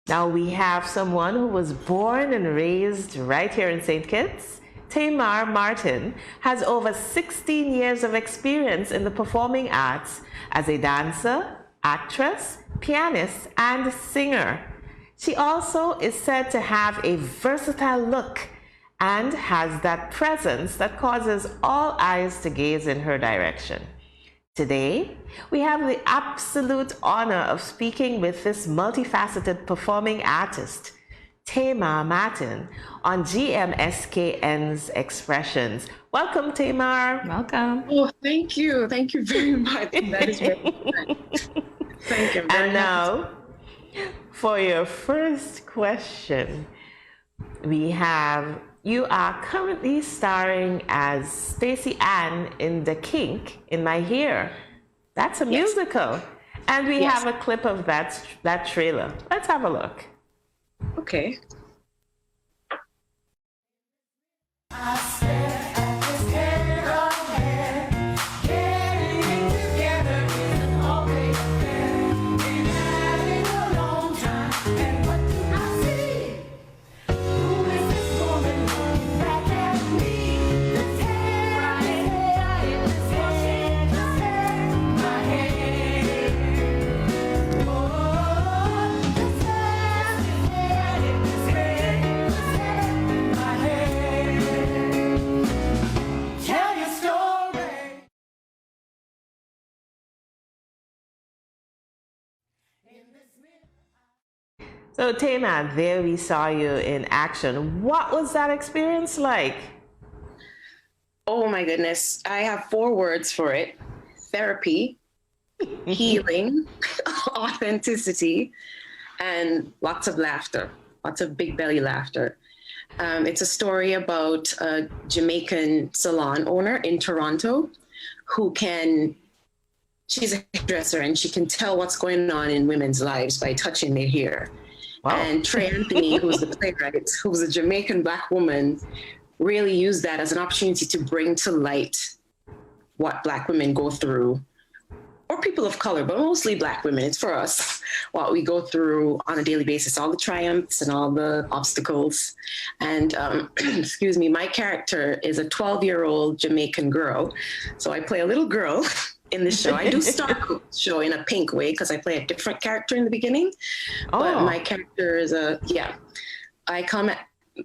Now we have someone who was born and raised right here in St. Kitts. Tama Martin has over 16 years of experience in the performing arts as a dancer, actress, pianist, and singer. She also is said to have a versatile look and has that presence that causes all eyes to gaze in her direction. Today, we have the absolute honor of speaking with this multifaceted performing artist, Tama Martin, on GMSKN's Expressions. Welcome, Tamar. Welcome. Oh, thank you. Thank you very much. That is very kind. Thank you. And now, for your first question, you are currently starring as Stacey Ann in The Kink in My Hair. That's a musical. And we have a clip of that trailer. Let's have a look. Okay. So Tama, there we saw you in action. What was that experience like? Oh my goodness. I have 4 words for it. Therapy, healing, authenticity, and lots of laughter, lots of big belly laughter. It's a story about a Jamaican salon owner in Toronto she's a hairdresser and she can tell what's going on in women's lives by touching their hair. Wow. And Trey Anthony, who's the playwright, who's a Jamaican Black woman, really used that as an opportunity to bring to light what Black women go through, or people of color, but mostly Black women. It's for us, what we go through on a daily basis, all the triumphs and all the obstacles. And excuse me, my character is a 12-year-old Jamaican girl. So I play a little girl in the show. I do start the show in a pink way because I play a different character in the beginning. Oh. But my character is I come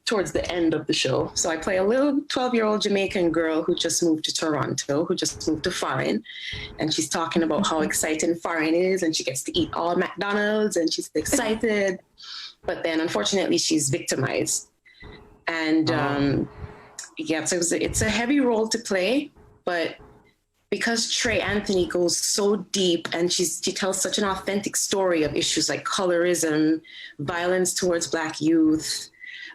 towards the end of the show. So I play a little 12-year-old Jamaican girl who just moved to Toronto, who just moved to foreign. And she's talking about how exciting foreign is and she gets to eat all McDonald's and she's excited. But then unfortunately she's victimized. And so it's a heavy role to play, but because Trey Anthony goes so deep and she tells such an authentic story of issues like colorism, violence towards Black youth,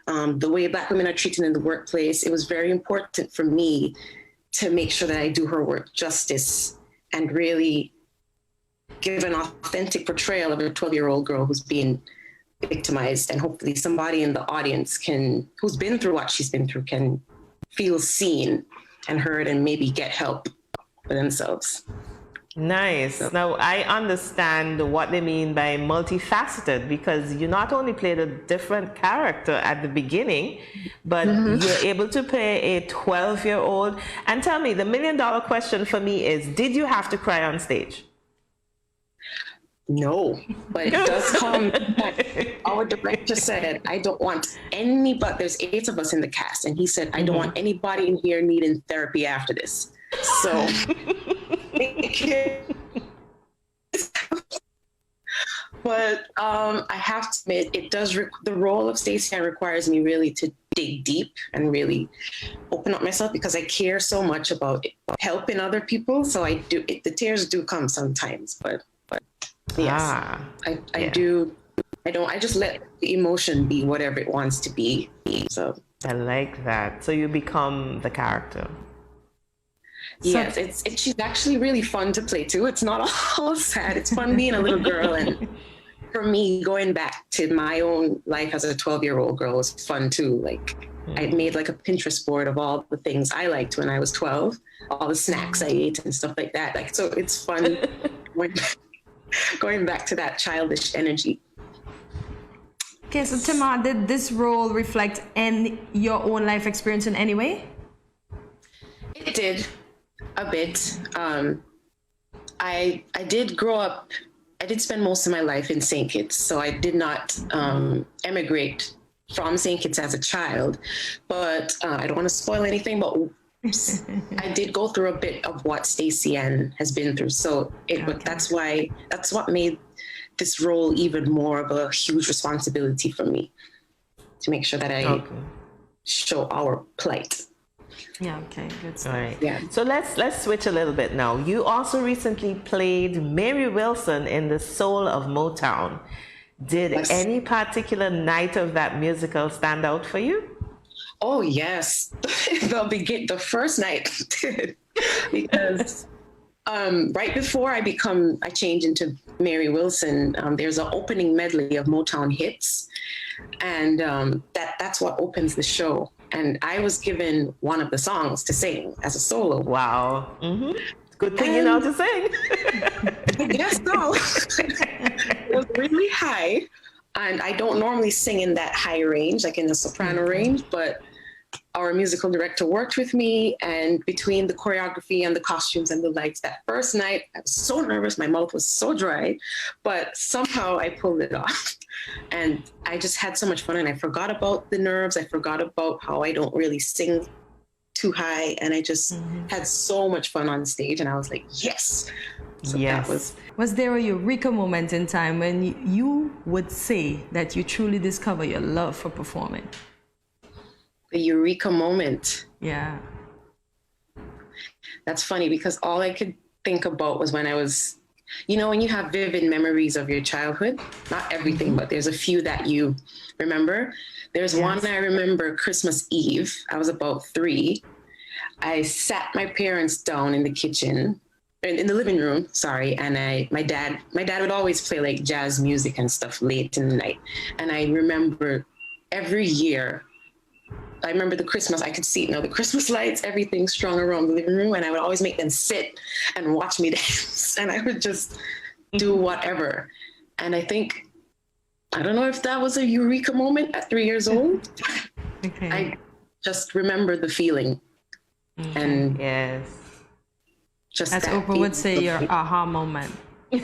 the way Black women are treated in the workplace, it was very important for me to make sure that I do her work justice and really give an authentic portrayal of a 12-year-old girl who's being victimized, and hopefully somebody in the audience who's been through what she's been through can feel seen and heard and maybe get help for themselves. Nice. So, now I understand what they mean by multifaceted, because you not only played a different character at the beginning, but you're able to play a 12-year-old. And tell me, the million-dollar question for me is, did you have to cry on stage? No, but it does come back. Our director said, I don't want anybody, there's 8 of us in the cast, and he said, I don't want anybody in here needing therapy after this. So, but I have to admit, it does. The role of Stacey Ann requires me really to dig deep and really open up myself because I care so much about helping other people. So I do. The tears do come sometimes, but yes, I do. I just let the emotion be whatever it wants to be. So I like that. So you become the character. Yes, she's actually really fun to play too. It's not all sad. It's fun being a little girl. And for me, going back to my own life as a 12-year-old girl was fun too. Like I made like a Pinterest board of all the things I liked when I was 12, all the snacks I ate and stuff like that. Like, so it's fun going back to that childish energy. Okay, so Tama, did this role reflect in your own life experience in any way? It did a bit. I did grow up. I did spend most of my life in St. Kitts, so I did not emigrate from St. Kitts as a child. But I don't want to spoil anything, but I did go through a bit of what SKN has been through. So that's what made this role even more of a huge responsibility for me, to make sure that I show our plight. Yeah, okay, good stuff. All right. Yeah. So let's switch a little bit now. You also recently played Mary Wilson in The Soul of Motown. Did any particular night of that musical stand out for you? Oh yes, the first night, because right before I change into Mary Wilson, there's an opening medley of Motown hits, and that's what opens the show. And I was given one of the songs to sing as a solo. Wow. Mm-hmm. Good thing you know to sing. I guess so. It was really high. And I don't normally sing in that high range, like in the soprano range, but our musical director worked with me, and between the choreography and the costumes and the lights, that first night, I was so nervous. My mouth was so dry, but somehow I pulled it off. And I just had so much fun, and I forgot about the nerves. I forgot about how I don't really sing too high. And I just had so much fun on stage, and I was like, yes. So yes. Was there a eureka moment in time when you would say that you truly discover your love for performing? The eureka moment. Yeah. That's funny, because all I could think about was when I was, when you have vivid memories of your childhood, not everything, but there's a few that you remember. There's one I remember Christmas Eve. I was about 3. I sat my parents down in the kitchen, in the living room, sorry. And my dad would always play like jazz music and stuff late in the night. And I remember every year, I remember the Christmas, I could see, the Christmas lights, everything strung around the living room. And I would always make them sit and watch me dance. And I would just do whatever. And I don't know if that was a eureka moment at 3 years old. Okay. I just remember the feeling. And yes. Just as that Oprah would say, your aha moment. At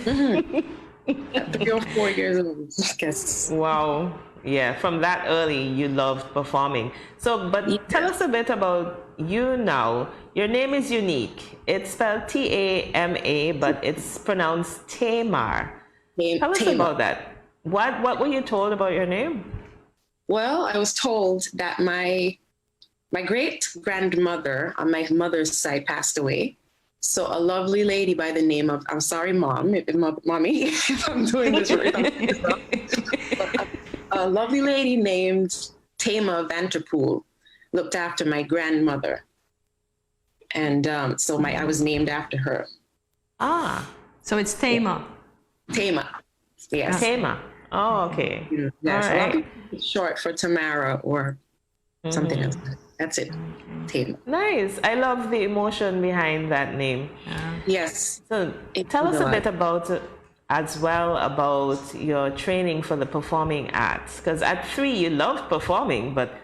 3 or 4 years old, I guess. Wow. Yeah, from that early, you loved performing. So, but tell us a bit about you now. Your name is unique. It's spelled Tama, but it's pronounced Tamar. Tell us about that. What were you told about your name? Well, I was told that my great-grandmother on my mother's side passed away. So a lovely lady by the name of, I'm sorry, Mommy, if I'm doing this right. A lovely lady named Tama Vanterpool looked after my grandmother. And so I was named after her. Ah, so it's Tama. Tama, yes. Tama. Oh, okay. Yes, all right. It's short for Tamara or something else. That's it. Tama. Nice. I love the emotion behind that name. Yes. So tell us a bit about your training for the performing arts. Because at 3, you loved performing, but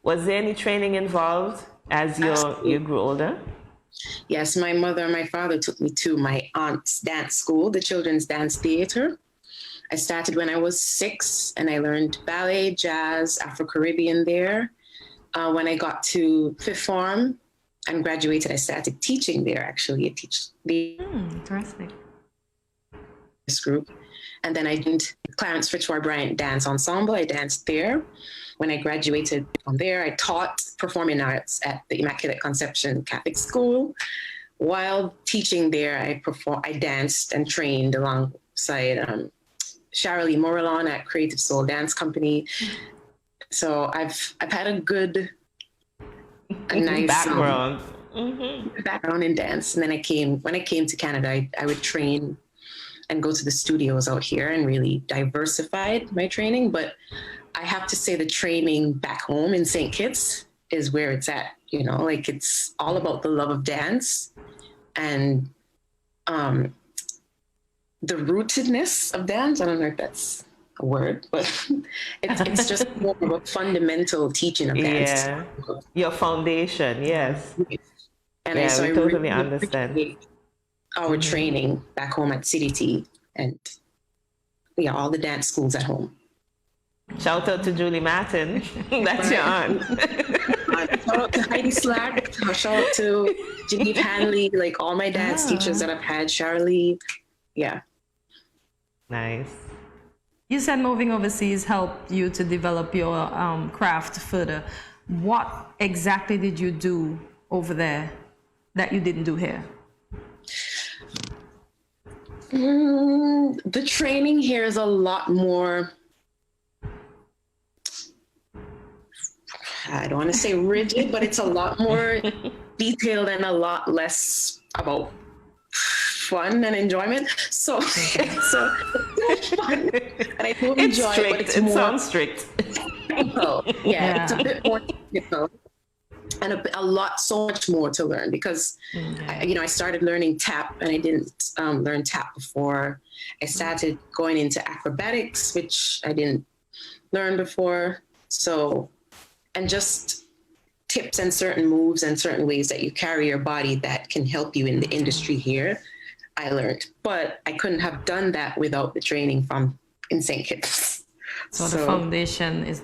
was there any training involved as you grew older? Yes, my mother and my father took me to my aunt's dance school, the Children's Dance Theater. I started when I was 6, and I learned ballet, jazz, Afro-Caribbean there. When I got to 5th form and graduated, I started teaching there, actually. I teach interesting. This group. And then I did Clarence Fitzroy Bryant Dance Ensemble. I danced there. When I graduated from there, I taught performing arts at the Immaculate Conception Catholic School. While teaching there, I danced and trained alongside Sharalee Morelon at Creative Soul Dance Company. So I've had a nice background. Background in dance. And then when I came to Canada, I would train and go to the studios out here and really diversified my training. But I have to say the training back home in St. Kitts is where it's at, like it's all about the love of dance and the rootedness of dance. I don't know if that's a word, but it's just more of a fundamental teaching of dance. Yeah. Your foundation, yes. And Yeah, so we I totally really understand. appreciate our training back home at City T, and yeah, all the dance schools at home. Shout out to Julie Martin. That's your aunt. Shout out to Heidi Slack. Shout out to Genevieve Hanley, like all my dance teachers that I've had, Charlie. Yeah. Nice. You said moving overseas helped you to develop your craft further. What exactly did you do over there that you didn't do here? The training here is a lot more, I don't want to say rigid, but it's a lot more detailed and a lot less about fun and enjoyment. So it's fun, and I do enjoy it, but it's it more sounds strict. technical. Yeah, it's a bit more technical, and so much more to learn because, I started learning tap, and I didn't learn tap before. I started going into acrobatics, which I didn't learn before. So, and just tips and certain moves and certain ways that you carry your body that can help you in the industry here, I learned. But I couldn't have done that without the training from in St. Kitts. So the foundation is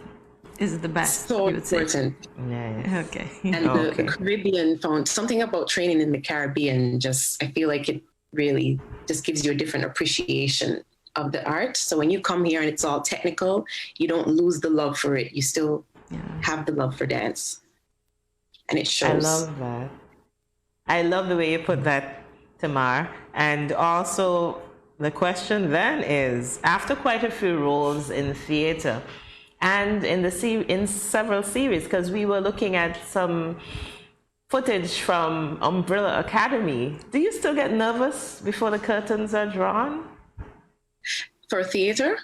the best. So important. Nice. Okay. And the Caribbean found something about training in the Caribbean. I feel like it really just gives you a different appreciation of the art. So when you come here and it's all technical, you don't lose the love for it. You still have the love for dance. And it shows. I love that. I love the way you put that, Tamar. And also the question then is, after quite a few roles in theater and in several series, because we were looking at some footage from Umbrella Academy, do you still get nervous before the curtains are drawn? For theater?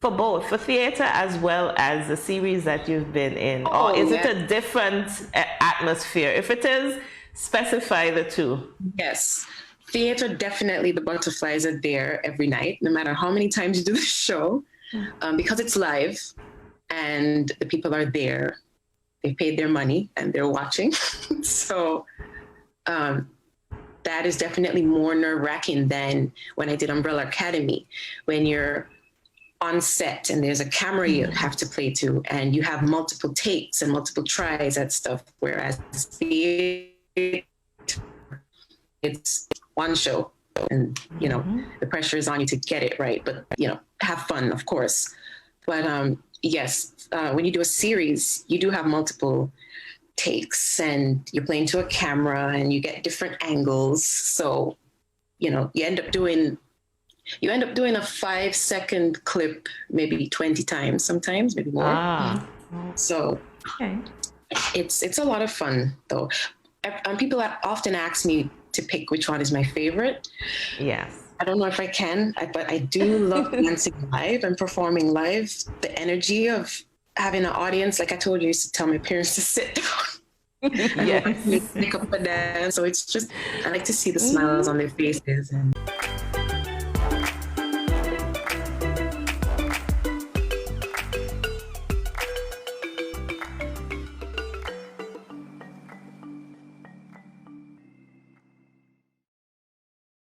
For both, for theater as well as the series that you've been in. Or is it a different atmosphere? If it is, specify the two. Yes. Theater, definitely the butterflies are there every night, no matter how many times you do the show, because it's live and the people are there. They paid their money and they're watching. So that is definitely more nerve-wracking than when I did Umbrella Academy, when you're on set and there's a camera you have to play to and you have multiple takes and multiple tries at stuff, whereas it's one show and the pressure is on you to get it right, but have fun, of course. But yes, when you do a series, you do have multiple takes and you're playing to a camera and you get different angles. So, you end up doing a 5-second clip, maybe 20 times, sometimes, maybe more. So it's a lot of fun though. And people often ask me to pick which one is my favorite. Yes. I don't know if I can, but I do love dancing live and performing live. The energy of having an audience, like I told you, I used to tell my parents to sit down. Yes. Make up a dance. So it's just, I like to see the smiles on their faces and